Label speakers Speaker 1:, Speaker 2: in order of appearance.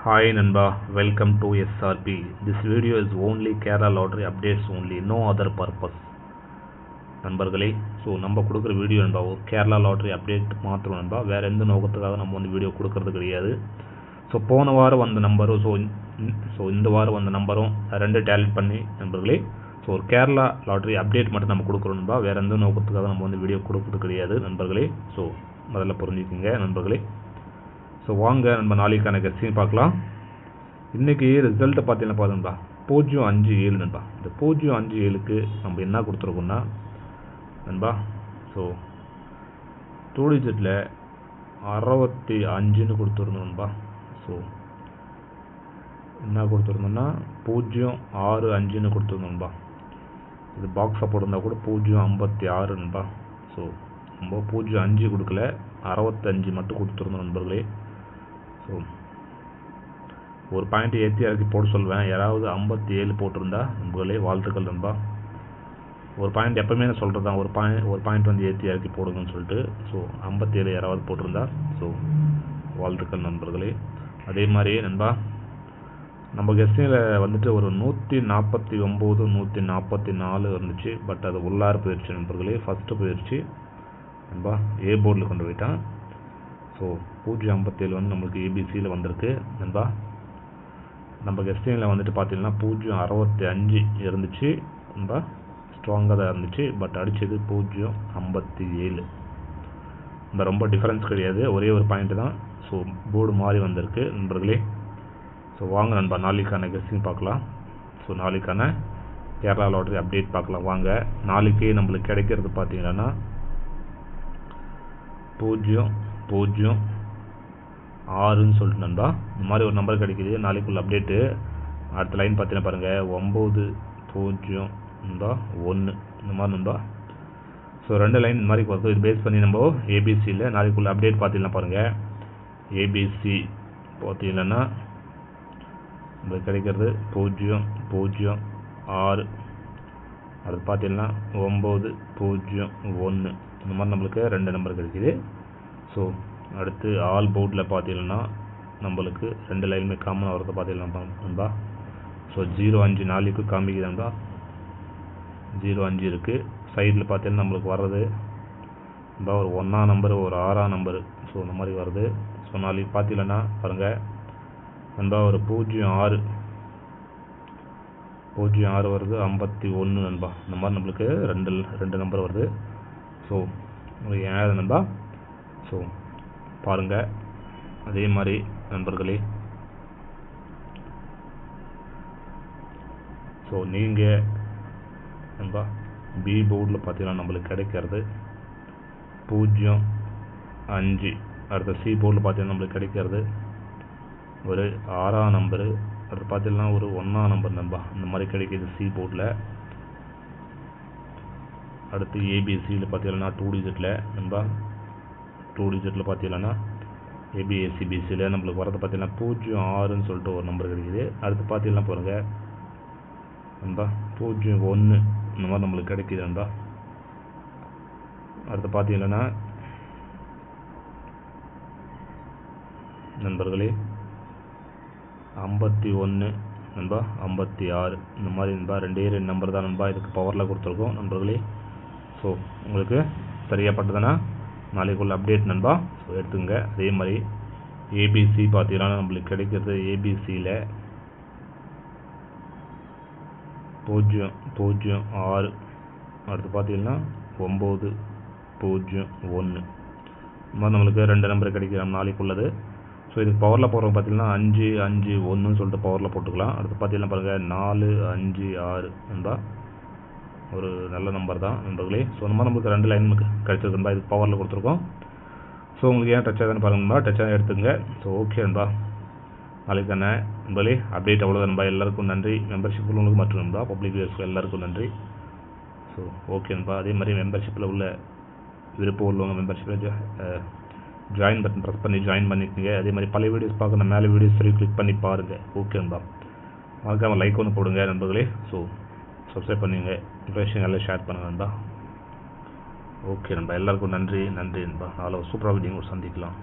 Speaker 1: Hi Nanda, welcome to SRP. This video is only Kerala lottery updates only, no other purpose. நண்பர்களே, so நம்ம கொடுக்குற video நண்பா Kerala lottery update மாத்திரம் நண்பா, வேறு எந்த நோக்கத்துக்காக நம்ம வந்து வீடியோ கொடுக்கறது கிடையாது. ஸோ போன வாரம் வந்த நம்பரும் ஸோ இந்த வாரம் வந்த நம்பரும் ரெண்டு டேலண்ட் பண்ணி நண்பர்களே, ஸோ ஒரு கேரளா லாட்ரி அப்டேட் மட்டும் நம்ம கொடுக்குறோம் நண்பா, வேறு எந்த நோக்கத்துக்காக நம்ம வந்து வீடியோ கொடுக்கறது கிடையாது நண்பர்களே. ஸோ முதல்ல புரிஞ்சுக்கிங்க நண்பர்களே. ஸோ வாங்க நம்ம நாளைக்கான கெஸ்டிங் பார்க்கலாம். இன்றைக்கி ரிசல்ட்டை பார்த்தீங்கன்னா பாருங்கப்பா 057 நண்பா. இந்த 057க்கு நம்ம என்ன கொடுத்துருக்கோம்னா நண்பா, ஸோ 2 டிஜிட்டில் 65ன்னு கொடுத்துருந்தோம் நண்பா. ஸோ என்ன கொடுத்துருந்தோம்னா 065ன்னு கொடுத்துருந்தோம் நண்பா. இது பாக்ஸ் சப்போர்ட் இருந்தால் கூட 056 நண்பா. ஸோ நம்ம 05 கொடுக்கல, 65 மட்டும் கொடுத்துருந்தோம் நண்பர்களே. ஸோ ஒரு பாயிண்ட் ஏற்றி இறக்கி போட்டு சொல்வேன், யாராவது 57 போட்டிருந்தா நண்பர்களே வாழ்த்துக்கள் நண்பா. ஒரு பாயிண்ட் எப்போவுமே நான் சொல்கிறது தான், ஒரு பாயிண்ட் வந்து ஏற்றி இறக்கி போடுங்கன்னு சொல்லிட்டு. ஸோ 57 யாராவது போட்டிருந்தா ஸோ வாழ்த்துக்கள் நண்பர்களே. அதே மாதிரி நண்பா, நம்ம கெஸ்டிங்கில் வந்துட்டு ஒரு 149 144 இருந்துச்சு. பட் அது உள்ளார போயிடுச்சு நண்பர்களே, ஃபஸ்ட்டு போயிடுச்சு நண்பா, ஏ போர்டில் கொண்டு போயிட்டான். ஸோ 057 வந்து நம்மளுக்கு ஏபிசியில் வந்திருக்கு நண்பா. நம்ம கெஸ்டிங்கில் வந்துட்டு பார்த்தீங்கன்னா 065 இருந்துச்சு நண்பா, ஸ்ட்ராங்காக தான் இருந்துச்சு. பட் அடித்தது 057. நம்ம ரொம்ப டிஃப்ரென்ஸ் கிடையாது, ஒரே ஒரு பாயிண்ட்டு தான். ஸோ போர்டு மாறி வந்திருக்கு நண்பர்களே. ஸோ வாங்க நண்பா நாளைக்கான கெஸ்டிங் பார்க்கலாம். ஸோ நாளைக்கான கேரளா லாட்ரி அப்டேட் பார்க்கலாம் வாங்க. நாளைக்கே நம்மளுக்கு கிடைக்கிறது பார்த்தீங்கன்னா 006ன்னு சொல்லிட்டு நண்பா, இந்த மாதிரி ஒரு நம்பர் கிடைக்கிது. நாளைக்குள்ள அப்டேட்டு. அடுத்த லைன் பார்த்தீங்கன்னா பாருங்கள் 901 இந்த மாதிரி நண்பா. ஸோ ரெண்டு லைன் இந்த மாதிரி வருது. இது பேஸ் பண்ணி நம்ம ஏபிசியில் நாளைக்குள்ள அப்டேட் பார்த்தீங்கன்னா பாருங்கள், ஏபிசி பார்த்தீங்கன்னா நம்ம கிடைக்கிறது 006, அது பார்த்தீங்கன்னா 901 இந்த மாதிரி நம்மளுக்கு ரெண்டு நம்பர் கிடைக்கிது. ஸோ அடுத்து ஆல் போர்டில் பார்த்தீங்கன்னா நம்மளுக்கு ரெண்டு லைனுமே காமனாக வரது பார்த்தீங்கன்னா நண்பா. ஸோ 05 நாளைக்கு காமிக்குது நண்பா, 05 இருக்குது. சைடில் பார்த்தீங்கன்னா நம்மளுக்கு வர்றது நண்பா ஒரு 1ஆம் நம்பரு, ஒரு 6ஆம் நம்பரு. ஸோ இந்த மாதிரி வருது. ஸோ நாளைக்கு பார்த்தீங்கன்னா பாருங்கள் நண்பா, ஒரு 06 வருது, 51 நண்பா. இந்த மாதிரி நம்மளுக்கு ரெண்டு நம்பர் வருது. ஸோ உங்களுக்கு ஏன் நண்பா, ஸோ பாருங்கள். அதே மாதிரி நண்பர்களே, ஸோ நீங்கள் நண்பா பி போர்டில் பார்த்தீங்கன்னா நம்மளுக்கு கிடைக்கிறது 05. அடுத்த சி போர்டில் பார்த்தீங்கன்னா நம்மளுக்கு கிடைக்கிறது ஒரு 6ஆம் நம்பரு. அடுத்து பார்த்தீங்கன்னா ஒரு 1ஆம் நம்பர் நண்பா, இந்த மாதிரி கிடைக்கிது சி போர்டில். அடுத்து ஏபிசியில் பார்த்தீங்கன்னா 2 டிஜிட்டில் நண்பா, 2 டிஜிட்டில் பார்த்தீங்கன்னா ஏபிஎஸ்சிபிசியில் நம்மளுக்கு வரது பார்த்தீங்கன்னா 06ன்னு சொல்லிட்டு ஒரு நம்பர் கிடைக்கிது. அடுத்து பார்த்தீங்கன்னா பாருங்கள் நண்பா 01 இந்த மாதிரி நம்மளுக்கு கிடைக்கிது நண்பா. அடுத்து பார்த்தீங்கன்னா நண்பர்களே 51 நண்பா, 56 இந்த மாதிரி நண்பா, ரெண்டு நம்பர் தான் நண்பா இதுக்கு பவரில் கொடுத்துருக்கோம் நண்பர்களே. ஸோ உங்களுக்கு சரியாப்பட்டதுன்னா நாளைக்குள்ள அப்டேட் நண்பா. ஸோ எடுத்துங்க. அதே மாதிரி ஏபிசி பார்த்தீங்கன்னா நம்மளுக்கு கிடைக்கிறது ஏபிசியில் 006, அடுத்து பார்த்தீங்கன்னா 901 இந்த மாதிரி நம்மளுக்கு ரெண்டு நம்பர் கிடைக்கும் நாளைக்குள்ளது. ஸோ இதுக்கு பவரில் போடுறவங்க பார்த்தீங்கன்னா 551ன்னு சொல்லிட்டு பவரில் போட்டுக்கலாம். அடுத்து பார்த்தீங்கன்னா பாருங்கள் 456 நண்பா, ஒரு நல்ல நம்பர் தான் நண்பர்களே. ஸோ இந்த மாதிரி நம்மளுக்கு ரெண்டு லைன் கிடச்சிருக்கு நண்பா, இதுக்கு பவரில் கொடுத்துருக்கோம். ஸோ உங்களுக்கு ஏன் டச் ஆகுதுன்னு பாருங்க நண்பா, டச் ஆகி எடுத்துங்க. ஸோ ஓகே நண்பா, நாளைக்கான நண்பர்களே அப்டேட் அவ்வளோதான் நண்பா. எல்லாருக்கும் நன்றி. மெம்பர்ஷிப் உள்ளவங்களுக்கு மற்றும் நண்பா, பப்ளிக் வியூவர்ஸ்க்கு எல்லாருக்கும் நன்றி. ஸோ ஓகே நண்பா. அதே மாதிரி மெம்பர்ஷிப்பில் உள்ள விருப்பம் உள்ளவங்க மெம்பர்ஷிப்பில் ஜாயின் பட்டன் ப்ரெஸ் பண்ணி ஜாயின் பண்ணிக்கோங்க. அதே மாதிரி பழைய வீடியோஸ் பார்க்க நான் மேலே வீடியோஸ் சரி கிளிக் பண்ணி பாருங்கள். ஓகே நண்பா, மறக்காமல் லைக் ஒன்று போடுங்க நண்பர்களே. ஸோ சப்ஸ்கிரைப் பண்ணுங்க, இன்ஃபர்மேஷன் எல்லாம் ஷேர் பண்ணுங்கள் நண்பா. ஓகே நண்பா, எல்லாருக்கும் நன்றி நண்பா. நாளை சூப்பராக வீடியோ சந்திக்கலாம்.